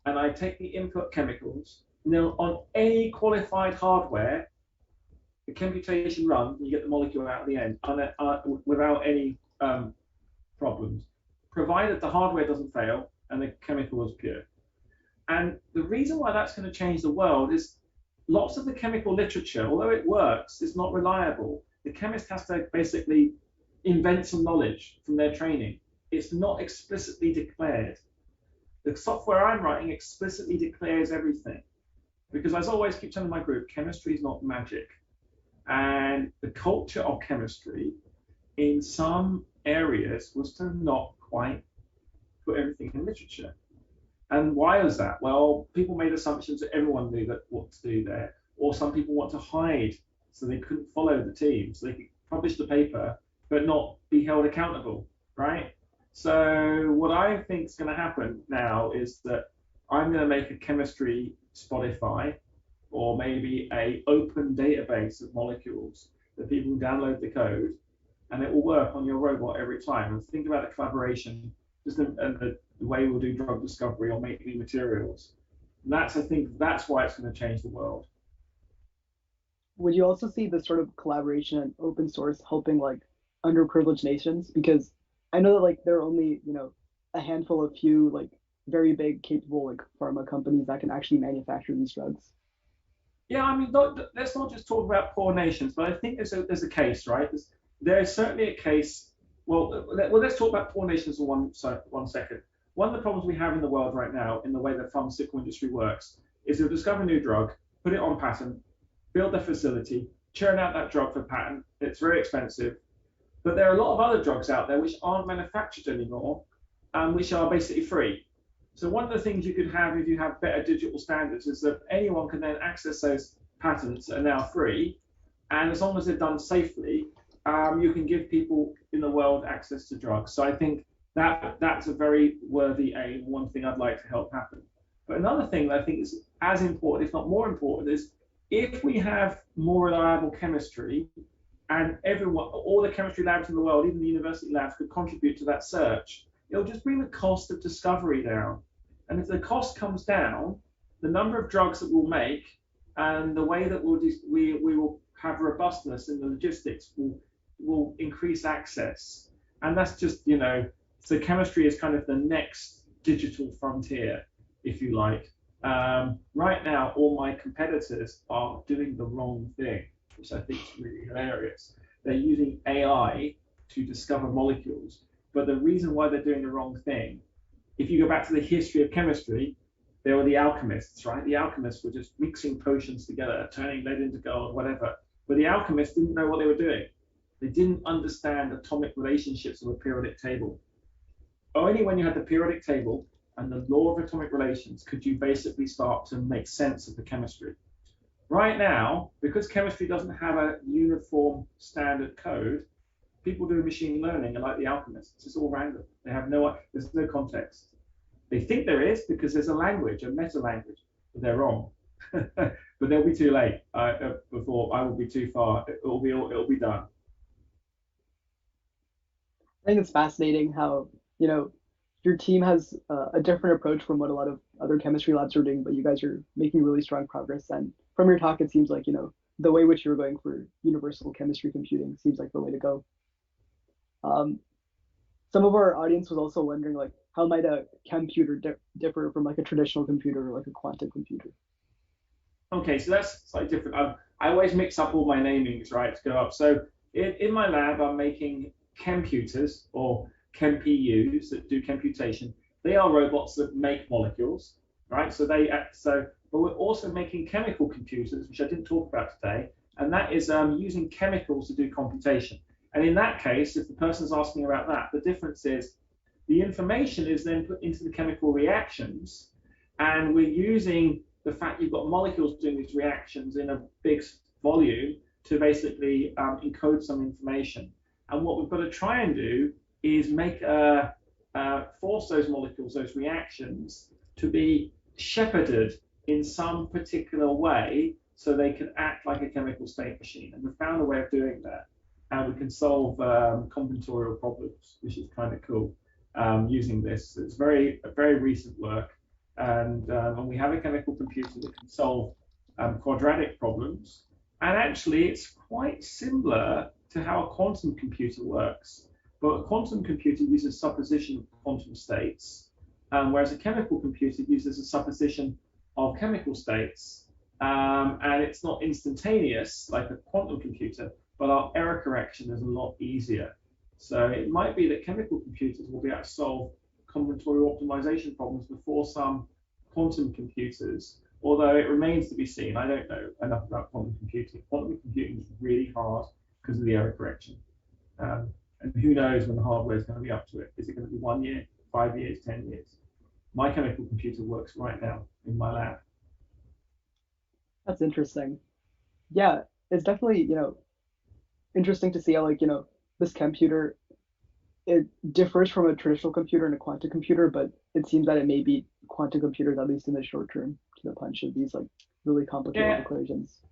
and I take the input chemicals, and then on any qualified hardware, the computation runs, and you get the molecule out at the end without any problems, provided the hardware doesn't fail and the chemical is pure. And the reason why that's going to change the world is lots of the chemical literature, although it works, is not reliable. The chemist has to basically invent some knowledge from their training. It's not explicitly declared. The software I'm writing explicitly declares everything. Because as I always keep telling my group, chemistry is not magic. And the culture of chemistry in some areas was to not quite put everything in literature. And why is that? Well, people made assumptions that everyone knew what to do there, or some people want to hide so they couldn't follow the team, so they could publish the paper but not be held accountable, right? So what I think is going to happen now is that I'm going to make a chemistry Spotify, or maybe a open database of molecules that people can download the code, and it will work on your robot every time. And think about the collaboration, just the way we'll do drug discovery or make new materials. And I think that's why it's going to change the world. Would you also see this sort of collaboration and open source helping like underprivileged nations? Because I know that like there are only, a handful of few like very big capable like pharma companies that can actually manufacture these drugs. Yeah, I mean, let's not just talk about poor nations, but I think there's a case, right? There is certainly a case. Well, let's talk about poor nations for one second. One of the problems we have in the world right now, in the way the pharmaceutical industry works, is they'll discover a new drug, put it on patent, build a facility, churn out that drug for patent. It's very expensive. But there are a lot of other drugs out there which aren't manufactured anymore, and which are basically free. So one of the things you could have if you have better digital standards is that anyone can then access those patents that are now free, and as long as they're done safely, you can give people in the world access to drugs. So I think that's a very worthy aim, one thing I'd like to help happen. But another thing that I think is as important, if not more important, is if we have more reliable chemistry, and all the chemistry labs in the world, even the university labs, could contribute to that search, it'll just bring the cost of discovery down. And if the cost comes down, the number of drugs that we'll make and the way that we will have robustness in the logistics will increase access. And that's just, so chemistry is kind of the next digital frontier, if you like. Right now, all my competitors are doing the wrong thing, which I think is really hilarious. They're using AI to discover molecules. But the reason why they're doing the wrong thing, if you go back to the history of chemistry, there were the alchemists, right? The alchemists were just mixing potions together, turning lead into gold, whatever. But the alchemists didn't know what they were doing. They didn't understand atomic relationships of a periodic table. Only when you had the periodic table and the law of atomic relations could you basically start to make sense of the chemistry. Right now, because chemistry doesn't have a uniform standard code, people do machine learning and like the alchemists. It's all random. There's no context. They think there is because there's a language, a meta language, but they're wrong. But they'll be too late before I will be too far. It'll be done. I think it's fascinating how, your team has a different approach from what a lot of other chemistry labs are doing, but you guys are making really strong progress. And from your talk, it seems like, the way which you're going for universal chemistry computing seems like the way to go. Some of our audience was also wondering like how might a computer differ from like a traditional computer or like a quantum computer? Okay, so that's slightly different. I always mix up all my namings, right, to go up. So in my lab, I'm making computers or ChemPUs that do computation. They are robots that make molecules, right? But we're also making chemical computers, which I didn't talk about today, and that is using chemicals to do computation. And in that case, if the person's asking about that, the difference is the information is then put into the chemical reactions, and we're using the fact you've got molecules doing these reactions in a big volume to basically encode some information. And what we've got to try and do is force those molecules, those reactions, to be shepherded in some particular way so they can act like a chemical state machine. And we've found a way of doing that. And we can solve combinatorial problems, which is kind of cool using this. It's very recent work. And we have a chemical computer that can solve quadratic problems. And actually, it's quite similar to how a quantum computer works. But a quantum computer uses supposition of quantum states, whereas a chemical computer uses a supposition of chemical states. And it's not instantaneous like a quantum computer, but our error correction is a lot easier. So it might be that chemical computers will be able to solve combinatorial optimization problems before some quantum computers, although it remains to be seen. I don't know enough about quantum computing. Quantum computing is really hard because of the error correction. And who knows when the hardware is going to be up to it. Is it going to be 1 year, 5 years, 10 years? My chemical computer works right now in my lab. That's interesting. Yeah, it's definitely, interesting to see how like, this computer, it differs from a traditional computer and a quantum computer, but it seems that it may beat quantum computers, at least in the short term, to the punch of these like really complicated equations.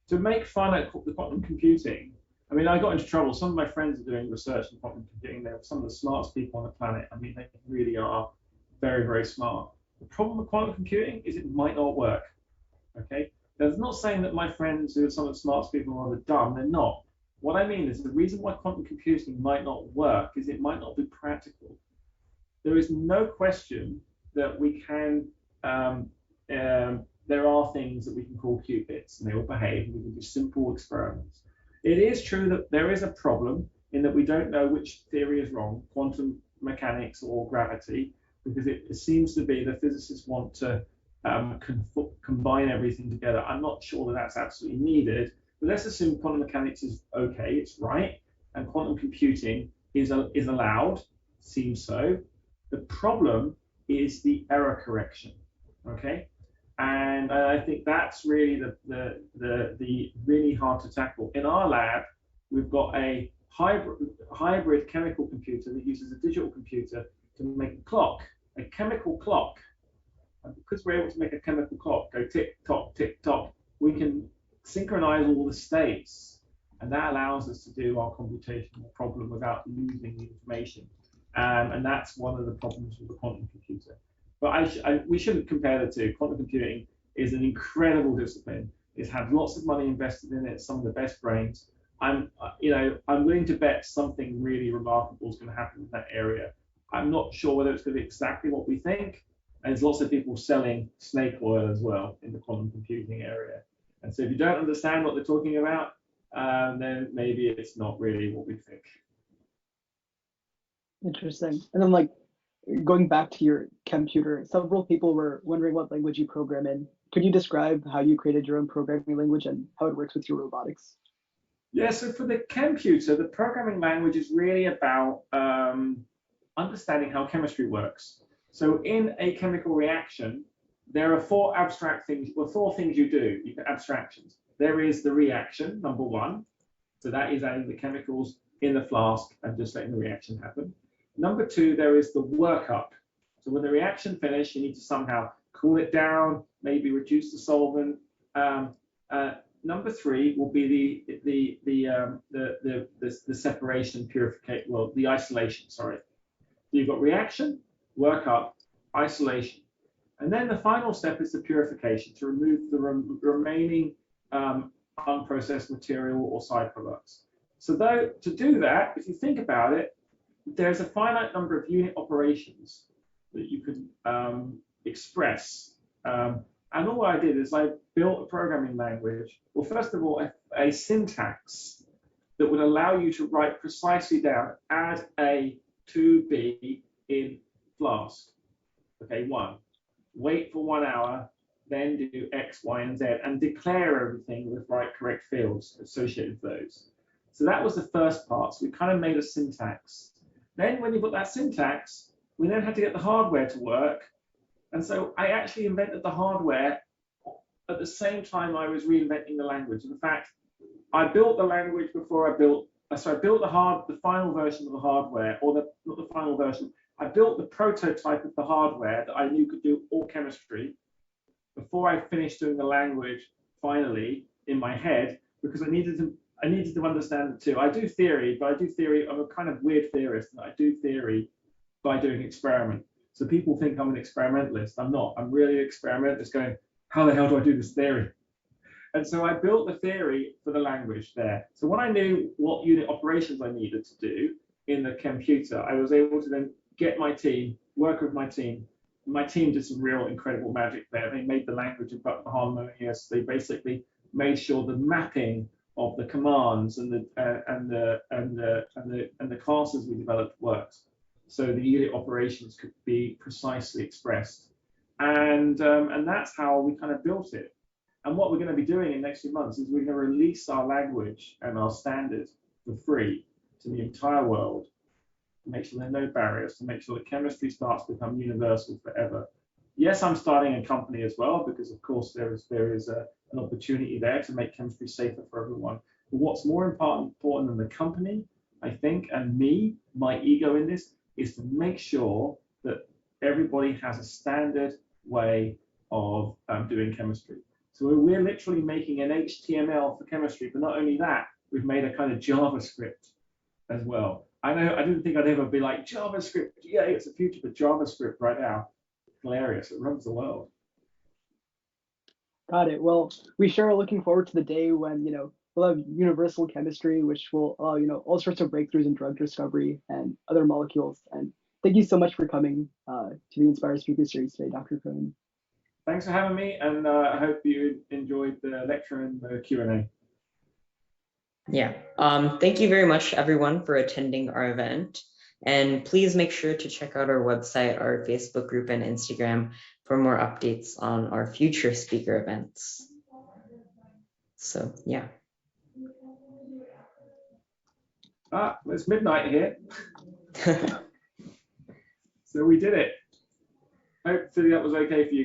To make fun at the quantum computing, I mean, I got into trouble. Some of my friends are doing research in quantum computing. They're some of the smartest people on the planet. I mean, they really are very, very smart. The problem with quantum computing is it might not work. Okay? That's not saying that my friends who are some of the smartest people are dumb. They're not. What I mean is the reason why quantum computing might not work is it might not be practical. There is no question that we can, there are things that we can call qubits and they will behave and we can do simple experiments. It is true that there is a problem in that we don't know which theory is wrong, quantum mechanics or gravity, because it seems to be the physicists want to combine everything together. I'm not sure that that's absolutely needed, but let's assume quantum mechanics is okay, it's right, and quantum computing is allowed, seems so. The problem is the error correction, okay? And I think that's really the really hard to tackle. In our lab, we've got a hybrid chemical computer that uses a digital computer to make a clock, a chemical clock. And because we're able to make a chemical clock go tick tock, we can synchronize all the states, and that allows us to do our computational problem without losing the information. And that's one of the problems with the quantum computer. But we shouldn't compare the two. Quantum computing is an incredible discipline. It's had lots of money invested in it. Some of the best brains. I'm willing to bet something really remarkable is going to happen in that area. I'm not sure whether it's going to be exactly what we think. And there's lots of people selling snake oil as well in the quantum computing area. And so if you don't understand what they're talking about, then maybe it's not really what we think. Interesting. And then like going back to your computer, several people were wondering what language you program in. Could you describe how you created your own programming language and how it works with your robotics? Yeah, so for the computer, the programming language is really about understanding how chemistry works. So in a chemical reaction, there are four things you do, abstractions. There is the reaction, number one. So that is adding the chemicals in the flask and just letting the reaction happen. Number two, there is the workup. So when the reaction finishes, you need to somehow cool it down, maybe reduce the solvent. Number three will be the separation, purification, well, the isolation, sorry. So you've got reaction, workup, isolation. And then the final step is the purification, to remove the remaining unprocessed material or side products. So though, to do that, if you think about it, there's a finite number of unit operations that you could express. And all I did is I built a programming language. Well, first of all, a syntax that would allow you to write precisely down, add A to B in Flask. Okay, 1. Wait for 1 hour, then do X, Y, and Z, and declare everything with correct fields associated with those. So that was the first part. So we kind of made a syntax. Then when you put that syntax, we then had to get the hardware to work. And so I actually invented the hardware at the same time I was reinventing the language. In fact, I built the language before I built, so I built the final version of the hardware, or not the final version. I built the prototype of the hardware that I knew could do all chemistry before I finished doing the language finally in my head, because I needed to understand it too. I do theory, but I do theory, I'm a kind of weird theorist, and I do theory by doing experiment. So people think I'm an experimentalist. I'm not. I'm really an experimentalist going, how the hell do I do this theory? And so I built the theory for the language there. So when I knew what unit operations I needed to do in the computer, I was able to then get my team, work with my team. My team did some real incredible magic there. They made the language harmonious. They basically made sure the mapping of the commands and the classes we developed worked, so the unit operations could be precisely expressed. And that's how we kind of built it. And what we're going to be doing in the next few months is we're going to release our language and our standards for free to the entire world, to make sure there are no barriers, to make sure that chemistry starts to become universal forever. Yes, I'm starting a company as well, because of course there is an opportunity there to make chemistry safer for everyone. But what's more important than the company, I think, and me, my ego in this, is to make sure that everybody has a standard way of doing chemistry. So we're literally making an HTML for chemistry, but not only that, we've made a kind of JavaScript as well. I didn't think I'd ever be like, JavaScript, yeah, it's the future, but JavaScript right now, hilarious, it runs the world. Got it. Well, we sure are looking forward to the day when, we'll have universal chemistry, which will allow, all sorts of breakthroughs in drug discovery and other molecules. And thank you so much for coming to the Inspire Speaker Series today, Dr. Cronin. Thanks for having me, and I hope you enjoyed the lecture and the Q&A. Yeah, thank you very much, everyone, for attending our event. And please make sure to check out our website, our Facebook group, and Instagram for more updates on our future speaker events. So, yeah. It's midnight here. So we did it. Hopefully that was okay for you guys.